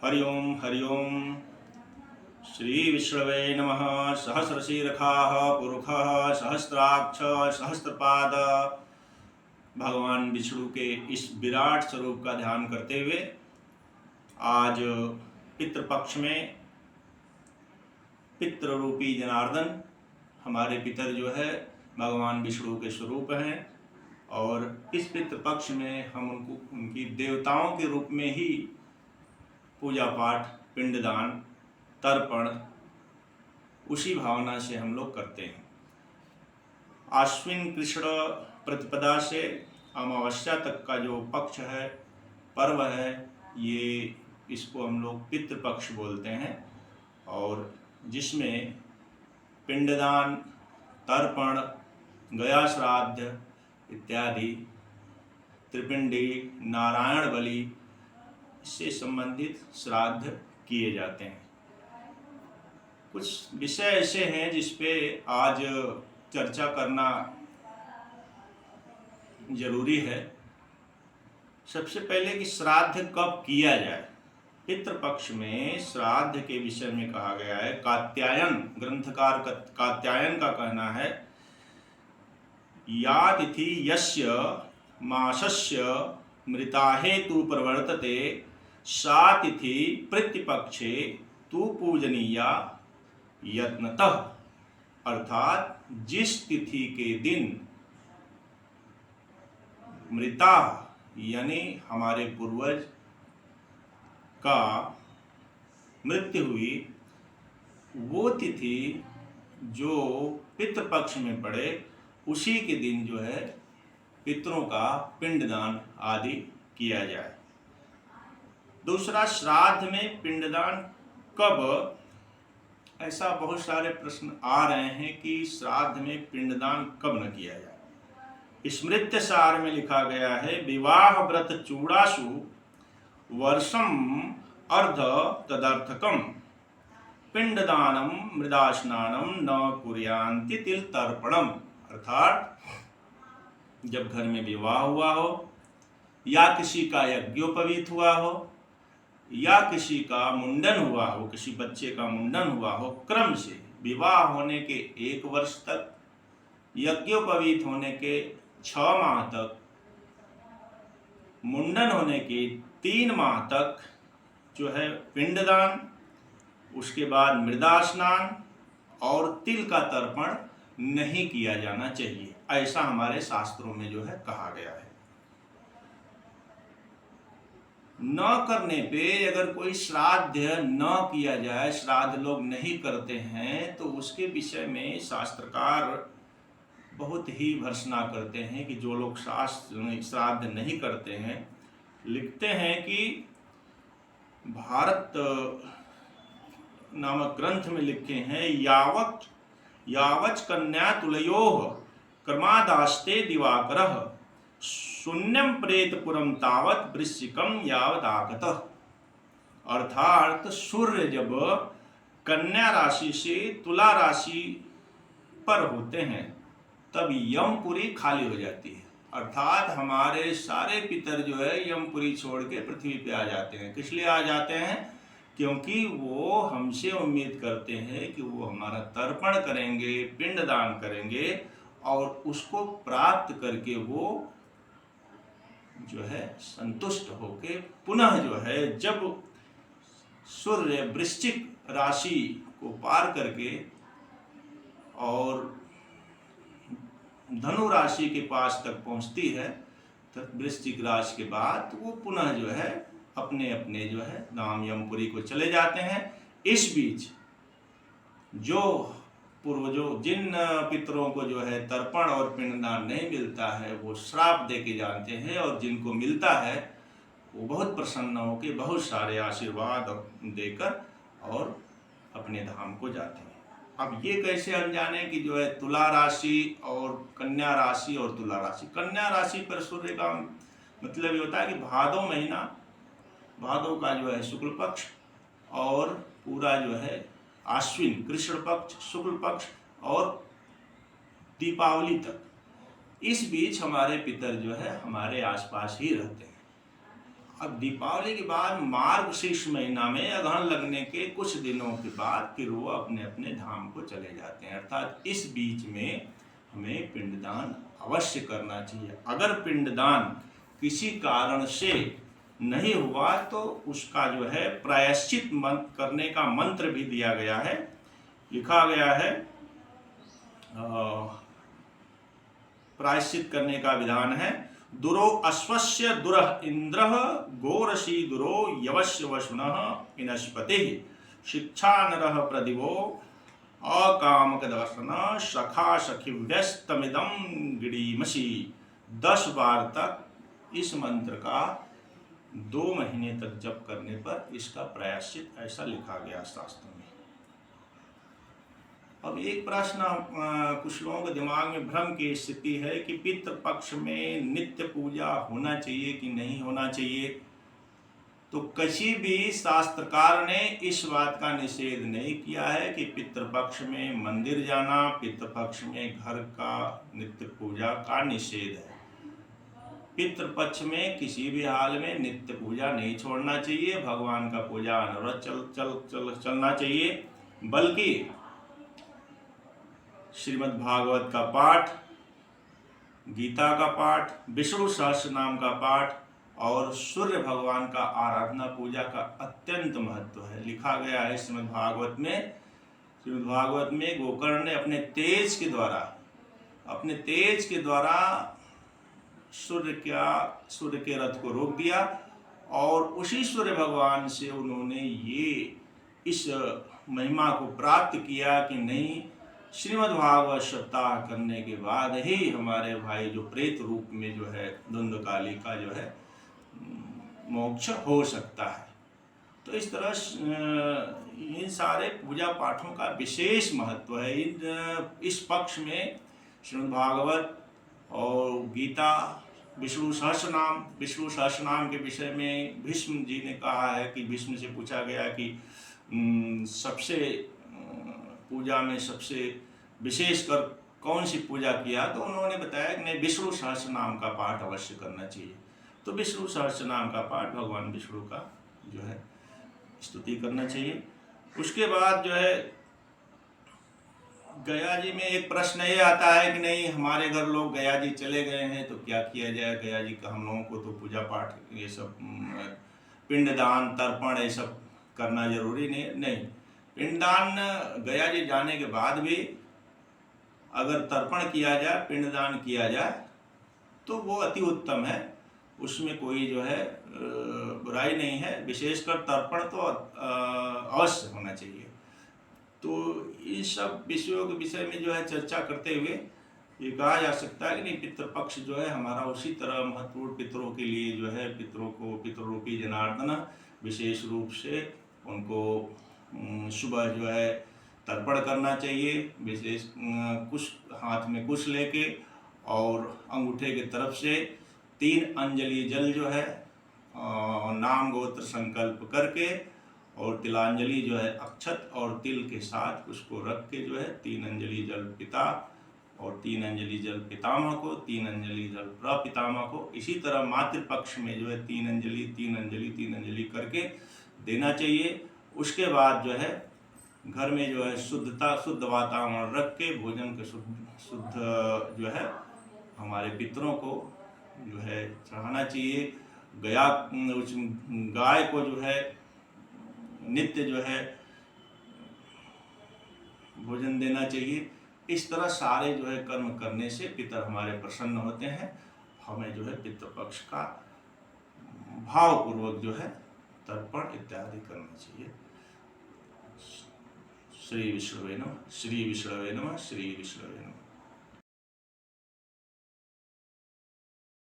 हरि ओम श्री विष्णवे नमः। सहस्रशीर्षाः पुरुषः सहस्राक्ष सहस्त्रपाद। भगवान विष्णु के इस विराट स्वरूप का ध्यान करते हुए आज पितृपक्ष में पितृ रूपी जनार्दन हमारे पितर जो है भगवान विष्णु के स्वरूप हैं और इस पितृपक्ष में हम उनकी देवताओं के रूप में ही पूजा पाठ पिंडदान तर्पण उसी भावना से हम लोग करते हैं। आश्विन कृष्ण प्रतिपदा से अमावस्या तक का जो पक्ष है पर्व है ये इसको हम लोग पितृपक्ष बोलते हैं और जिसमें पिंडदान तर्पण गया श्राद्ध इत्यादि त्रिपिंडी नारायण बलि इससे संबंधित श्राद्ध किए जाते हैं। कुछ विषय ऐसे हैं जिस पे आज चर्चा करना जरूरी है। सबसे पहले कि श्राद्ध कब किया जाए। पितृपक्ष में श्राद्ध के विषय में कहा गया है। कात्यायन ग्रंथकार कात्यायन का कहना है या तिथि यस्य मासस्य मृता हेतु प्रवर्तते सा तिथि प्रतिपक्षे तु पूजनीया यत्नतः। अर्थात जिस तिथि के दिन मृता यानी हमारे पूर्वज का मृत्यु हुई वो तिथि जो पितृपक्ष में पड़े उसी के दिन जो है पितरों का पिंडदान आदि किया जाए। दूसरा, श्राद्ध में पिंडदान कब। ऐसा बहुत सारे प्रश्न आ रहे हैं कि श्राद्ध में पिंडदान कब न किया जाए। स्मृत्य सार में लिखा गया है विवाह व्रत चूड़ासु वर्षम अर्ध तदर्थकम पिंडदानम मृदास्नानम न कुर्यान्ति तिल तर्पणम। अर्थात जब घर में विवाह हुआ हो या किसी का यज्ञोपवीत हुआ हो या किसी का मुंडन हुआ हो, किसी बच्चे का मुंडन हुआ हो, क्रम से विवाह होने के 1 वर्ष तक, यज्ञोपवीत होने के 6 माह तक, मुंडन होने के 3 माह तक जो है पिंडदान, उसके बाद मृदा स्नान और तिल का तर्पण नहीं किया जाना चाहिए। ऐसा हमारे शास्त्रों में जो है कहा गया है। न करने पे अगर कोई श्राद्ध न किया जाए, श्राद्ध लोग नहीं करते हैं तो उसके विषय में शास्त्रकार बहुत ही भर्त्सना करते हैं कि जो लोग श्राद्ध नहीं करते हैं, लिखते हैं कि भारत नामक ग्रंथ में लिखे हैं यावच कन्या तुलयोः क्रमादास्ते दिवाकरः शून्यम प्रेतपुरम तावत वृश्चिकम यावदागतः। अर्थात सूर्य जब कन्या राशि से तुला राशि पर होते हैं तब यमपुरी खाली हो जाती है। अर्थात हमारे सारे पितर जो है यमपुरी छोड़ के पृथ्वी पे आ जाते हैं। किस लिए आ जाते हैं? क्योंकि वो हमसे उम्मीद करते हैं कि वो हमारा तर्पण करेंगे, पिंडदान करेंगे और उसको प्राप्त करके वो जो है संतुष्ट होके पुनः जो है जब सूर्य वृश्चिक राशि को पार करके और धनु राशि के पास तक पहुंचती है तो वृश्चिक राशि के बाद वो पुनः जो है अपने अपने जो है धाम यमपुरी को चले जाते हैं। इस बीच जो पूर्वजों जिन पितरों को जो है तर्पण और पिंडदान नहीं मिलता है वो श्राप दे के जानते हैं और जिनको मिलता है वो बहुत प्रसन्न होकर बहुत सारे आशीर्वाद देकर और अपने धाम को जाते हैं। अब ये कैसे हम जाने कि जो है तुला राशि और कन्या राशि और तुला राशि। कन्या राशि पर सूर्य का मतलब ये होता है कि भादो महीना, भादो का जो है शुक्ल पक्ष और पूरा जो है आश्विन कृष्ण पक्ष शुक्ल पक्ष और दीपावली तक, इस बीच हमारे पितर जो है हमारे आसपास ही रहते हैं। अब दीपावली के बाद मार्गशीर्ष महीना में अगहन लगने के कुछ दिनों के बाद फिर वो अपने अपने धाम को चले जाते हैं। अर्थात इस बीच में हमें पिंडदान अवश्य करना चाहिए। अगर पिंडदान किसी कारण से नहीं हुआ तो उसका जो है प्रायश्चित करने का मंत्र भी दिया गया है, लिखा गया है। प्रायश्चित करने का विधान है, दुरो अश्वस्य दुरः इंद्र गोरशी दुरो यवस्य वसुनः इनस्पति शिक्षा नरः प्रदिवो अकामक दर्शन सखा सखिव्यस्तमिदं गिडीमसि। 10 बार तक इस मंत्र का 2 महीने तक जप करने पर इसका प्रायश्चित, ऐसा लिखा गया शास्त्र में। अब एक प्रश्न कुछ लोगों के दिमाग में भ्रम की स्थिति है कि पितृपक्ष में नित्य पूजा होना चाहिए कि नहीं होना चाहिए। तो किसी भी शास्त्रकार ने इस बात का निषेध नहीं किया है कि पितृपक्ष में मंदिर जाना, पितृपक्ष में घर का नित्य पूजा का निषेध है। पितृपक्ष में किसी भी हाल में नित्य पूजा नहीं छोड़ना चाहिए, भगवान का पूजा अनवरत चलना चाहिए। बल्कि श्रीमद् भागवत का पाठ, गीता का पाठ, विष्णु सहस्त्र नाम का पाठ और सूर्य भगवान का आराधना पूजा का अत्यंत महत्व है। लिखा गया है श्रीमद् भागवत में गोकर्ण ने अपने तेज के द्वारा सूर्य के रथ को रोक दिया और उसी सूर्य भगवान से उन्होंने इस महिमा को प्राप्त किया कि नहीं, श्रीमद् भागवत सप्ताह करने के बाद ही हमारे भाई जो प्रेत रूप में जो है धुंधकाली का जो है मोक्ष हो सकता है। तो इस तरह इन सारे पूजा पाठों का विशेष महत्व है। इस पक्ष में श्रीमद् भागवत और गीता, विष्णु सहस्त्र नाम के विषय में भीष्म जी ने कहा है कि भीष्म से पूछा गया कि सबसे पूजा में सबसे विशेषकर कौन सी पूजा किया, तो उन्होंने बताया कि नहीं, विष्णु सहस्त्र नाम का पाठ अवश्य करना चाहिए। तो विष्णु सहस्त्र नाम का पाठ, भगवान विष्णु का जो है स्तुति करना चाहिए। उसके बाद जो है गया जी में एक प्रश्न ये आता है कि नहीं, हमारे घर लोग गया जी चले गए हैं तो क्या किया जाए। गया जी का हम लोगों को तो पूजा पाठ ये सब पिंडदान, तर्पण ये सब करना जरूरी नहीं। पिंडदान गया जी जाने के बाद भी अगर तर्पण किया जाए, पिंडदान किया जाए तो वो अति उत्तम है, उसमें कोई जो है बुराई नहीं है। विशेषकर तर्पण तो अवश्य होना चाहिए। तो इन सब विषयों के विषय में जो है चर्चा करते हुए ये कहा जा सकता है कि नहीं, पितृपक्ष जो है हमारा उसी तरह महत्वपूर्ण पितरों के लिए जो है पितृरूपी जनार्दन विशेष रूप से उनको सुबह जो है तर्पण करना चाहिए। विशेष कुश हाथ में कुश लेके और अंगूठे की तरफ से 3 अंजलि जल जो है नाम गोत्र संकल्प करके और तिलांजलि जो है अक्षत और तिल के साथ उसको रख के जो है 3 अंजलि जल पिता और 3 अंजलि जल पितामह को, 3 अंजलि जल प्रपितामह को। इसी तरह मातृपक्ष में जो है 3 अंजलि करके देना चाहिए। उसके बाद जो है घर में जो है शुद्ध वातावरण रख के भोजन के शुद्ध जो है हमारे पितरों को जो है चढ़ाना चाहिए। गाय को जो है नित्य जो है भोजन देना चाहिए। इस तरह सारे जो है कर्म करने से पितर हमारे प्रसन्न होते हैं। हमें जो है पितृपक्ष का भावपूर्वक जो है तर्पण इत्यादि करना चाहिए। श्री विष्णुवे नमः, श्री विष्णुवे नमः, श्री विष्णुवे नमः।